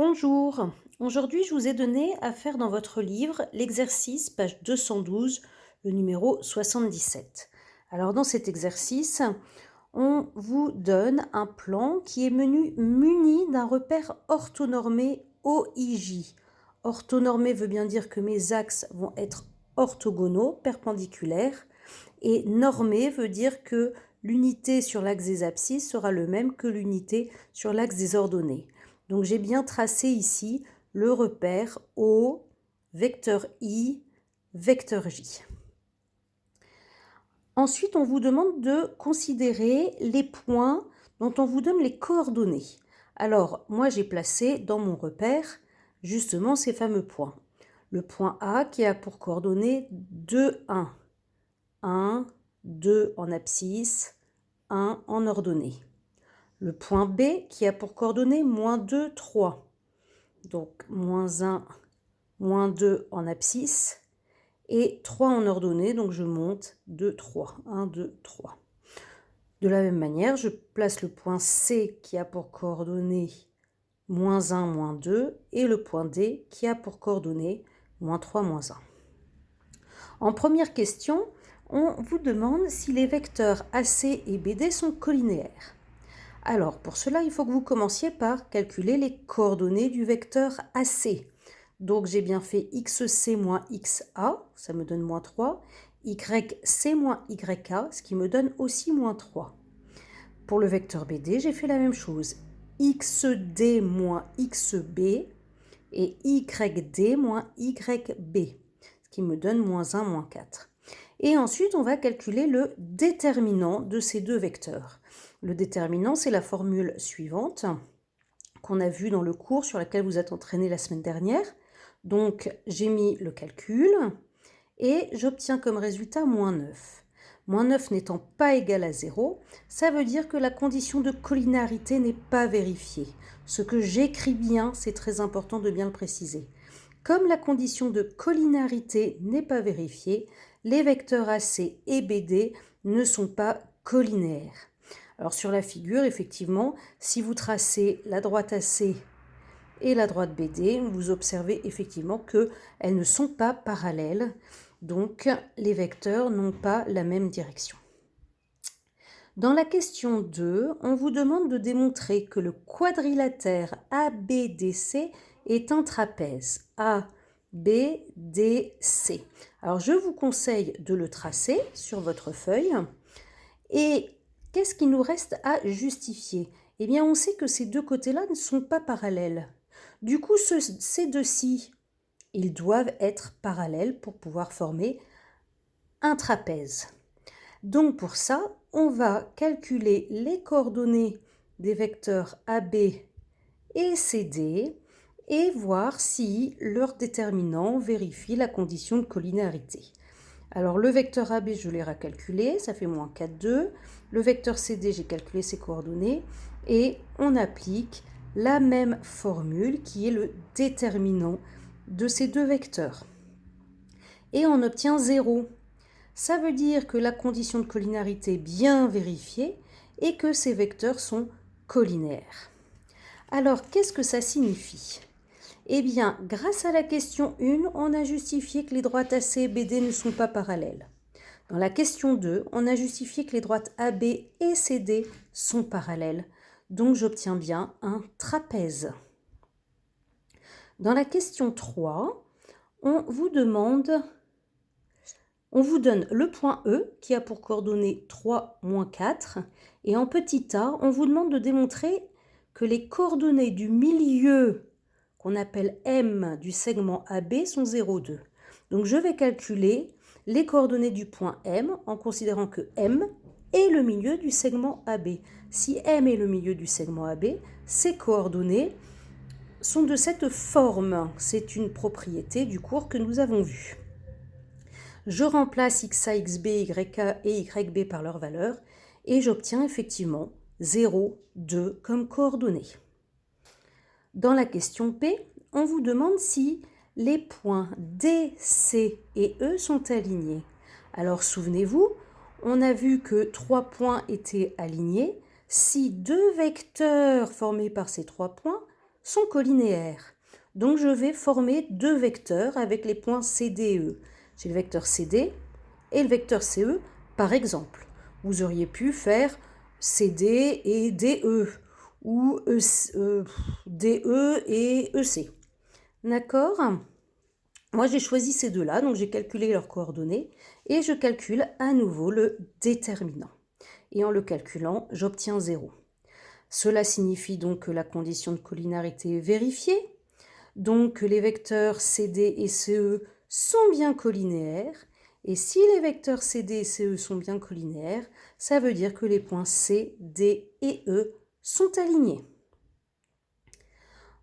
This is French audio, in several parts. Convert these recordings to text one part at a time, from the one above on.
Bonjour, aujourd'hui je vous ai donné à faire dans votre livre l'exercice page 212, le numéro 77. Alors dans cet exercice, on vous donne un plan qui est muni d'un repère orthonormé OIJ. Orthonormé veut bien dire que mes axes vont être orthogonaux, perpendiculaires, et normé veut dire que l'unité sur l'axe des abscisses sera le même que l'unité sur l'axe des ordonnées. Donc j'ai bien tracé ici le repère O, vecteur I, vecteur J. Ensuite, on vous demande de considérer les points dont on vous donne les coordonnées. Alors, moi j'ai placé dans mon repère justement ces fameux points. Le point A qui a pour coordonnées 2, 1. 1, 2 en abscisse, 1 en ordonnée. Le point B qui a pour coordonnées moins 2, 3. Donc moins 1, moins 2 en abscisse et 3 en ordonnée. Donc je monte 2, 3. 1, 2, 3. De la même manière, je place le point C qui a pour coordonnées moins 1, moins 2 et le point D qui a pour coordonnées moins 3, moins 1. En première question, on vous demande si les vecteurs AC et BD sont collinéaires. Alors, pour cela, il faut que vous commenciez par calculer les coordonnées du vecteur AC. Donc, j'ai bien fait XC moins XA, ça me donne moins 3, YC moins YA, ce qui me donne aussi moins 3. Pour le vecteur BD, j'ai fait la même chose. XD moins XB et YD moins YB, ce qui me donne moins 1, moins 4. Et ensuite, on va calculer le déterminant de ces deux vecteurs. Le déterminant, c'est la formule suivante qu'on a vue dans le cours sur laquelle vous êtes entraîné la semaine dernière. Donc, j'ai mis le calcul et j'obtiens comme résultat moins 9. Moins 9 n'étant pas égal à 0, ça veut dire que la condition de collinarité n'est pas vérifiée. Ce que j'écris bien, c'est très important de bien le préciser. Comme la condition de collinarité n'est pas vérifiée, les vecteurs AC et BD ne sont pas collinaires. Alors sur la figure, effectivement, si vous tracez la droite AC et la droite BD, vous observez effectivement qu'elles ne sont pas parallèles, donc les vecteurs n'ont pas la même direction. Dans la question 2, on vous demande de démontrer que le quadrilatère ABDC est un trapèze ABDC. Alors je vous conseille de le tracer sur votre feuille. Et qu'est-ce qu'il nous reste à justifier? Eh bien, on sait que ces deux côtés-là ne sont pas parallèles. Du coup, ces deux-ci, ils doivent être parallèles pour pouvoir former un trapèze. Donc pour ça, on va calculer les coordonnées des vecteurs AB et CD et voir si leur déterminant vérifie la condition de collinarité. Alors le vecteur AB, je l'ai recalculé, ça fait moins 4, 2. Le vecteur CD, j'ai calculé ses coordonnées et on applique la même formule qui est le déterminant de ces deux vecteurs. Et on obtient 0. Ça veut dire que la condition de collinarité est bien vérifiée et que ces vecteurs sont collinaires. Alors, qu'est-ce que ça signifie? Eh bien, grâce à la question 1, on a justifié que les droites AC et BD ne sont pas parallèles. Dans la question 2, on a justifié que les droites AB et CD sont parallèles. Donc, j'obtiens bien un trapèze. Dans la question 3, on vous donne le point E qui a pour coordonnées 3, moins 4. Et en petit a, on vous demande de démontrer que les coordonnées du milieu qu'on appelle M du segment AB sont 0, 2. Donc je vais calculer les coordonnées du point M en considérant que M est le milieu du segment AB. Si M est le milieu du segment AB, ces coordonnées sont de cette forme. C'est une propriété du cours que nous avons vu. Je remplace XA, XB, YA et YB par leurs valeurs et j'obtiens effectivement 0, 2 comme coordonnées. Dans la question P, on vous demande si les points D, C et E sont alignés. Alors souvenez-vous, on a vu que 3 points étaient alignés si deux vecteurs formés par ces 3 points sont collinéaires. Donc je vais former deux vecteurs avec les points CD et E. J'ai le vecteur CD et le vecteur CE par exemple. Vous auriez pu faire CD et DE ou DE et EC. D'accord ? Moi j'ai choisi ces deux-là, donc j'ai calculé leurs coordonnées et je calcule à nouveau le déterminant. Et en le calculant, j'obtiens 0. Cela signifie donc que la condition de collinarité est vérifiée, donc que les vecteurs CD et CE sont bien collinéaires, et si les vecteurs CD et CE sont bien collinéaires, ça veut dire que les points C, D et E sont alignés.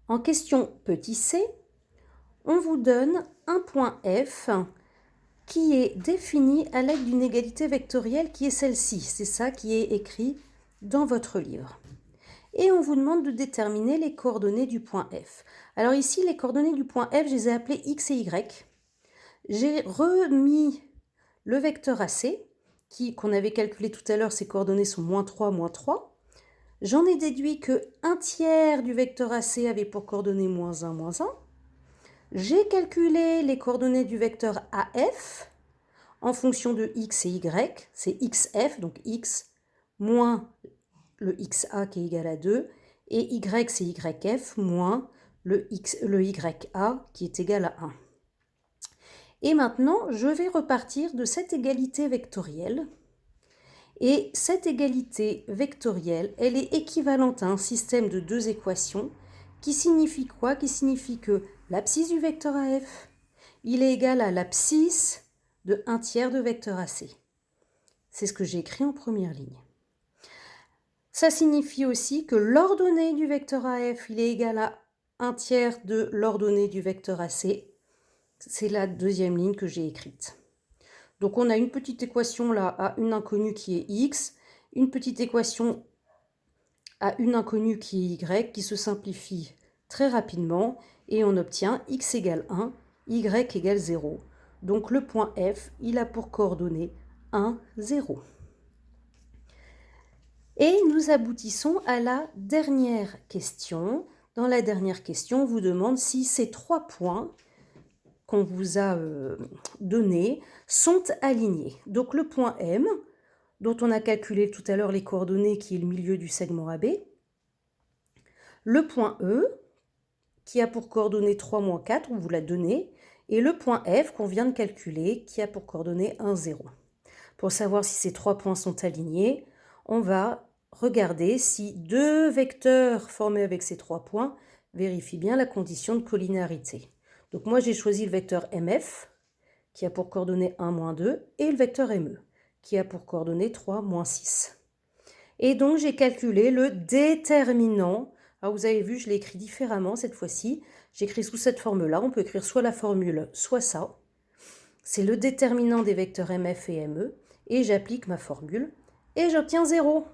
En question petit c, on vous donne un point F qui est défini à l'aide d'une égalité vectorielle qui est celle-ci. C'est ça qui est écrit dans votre livre. Et on vous demande de déterminer les coordonnées du point F. Alors ici, les coordonnées du point F, je les ai appelées X et Y. J'ai remis le vecteur AC, qu'on avait calculé tout à l'heure, ses coordonnées sont -3, -3. J'en ai déduit que 1/3 du vecteur AC avait pour coordonnées -1, -1. J'ai calculé les coordonnées du vecteur AF en fonction de X et Y. C'est XF, donc X moins le XA qui est égal à 2, et Y c'est YF moins le YA qui est égal à 1. Et maintenant, je vais repartir de cette égalité vectorielle. Et cette égalité vectorielle, elle est équivalente à un système de deux équations qui signifie quoi? Qui signifie que l'abscisse du vecteur AF, il est égal à l'abscisse de 1/3 de vecteur AC. C'est ce que j'ai écrit en première ligne. Ça signifie aussi que l'ordonnée du vecteur AF, il est égal à 1/3 de l'ordonnée du vecteur AC. C'est la deuxième ligne que j'ai écrite. Donc on a une petite équation là à une inconnue qui est X, une petite équation à une inconnue qui est Y, qui se simplifie très rapidement, et on obtient X égale 1, Y égale 0. Donc le point F, il a pour coordonnées 1, 0. Et nous aboutissons à la dernière question. Dans la dernière question, on vous demande si ces trois points qu'on vous a donnés sont alignés. Donc le point M, dont on a calculé tout à l'heure les coordonnées, qui est le milieu du segment AB. Le point E, qui a pour coordonnées 3, -4, on vous l'a donné. Et le point F, qu'on vient de calculer, qui a pour coordonnées 1, 0. Pour savoir si ces trois points sont alignés, on va regarder si deux vecteurs formés avec ces trois points vérifient bien la condition de collinéarité. Donc moi j'ai choisi le vecteur MF qui a pour coordonnées 1, -2 et le vecteur ME qui a pour coordonnées 3, -6. Et donc j'ai calculé le déterminant. Alors vous avez vu, je l'ai écrit différemment cette fois-ci. J'écris sous cette forme-là. On peut écrire soit la formule, soit ça. C'est le déterminant des vecteurs MF et ME. Et j'applique ma formule et j'obtiens 0.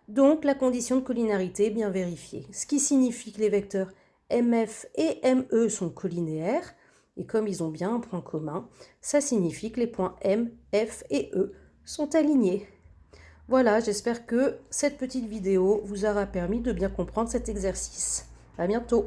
Donc la condition de collinarité est bien vérifiée, ce qui signifie que les vecteurs MF et ME sont collinéaires, et comme ils ont bien un point commun, ça signifie que les points M, F et E sont alignés. Voilà, j'espère que cette petite vidéo vous aura permis de bien comprendre cet exercice. À bientôt.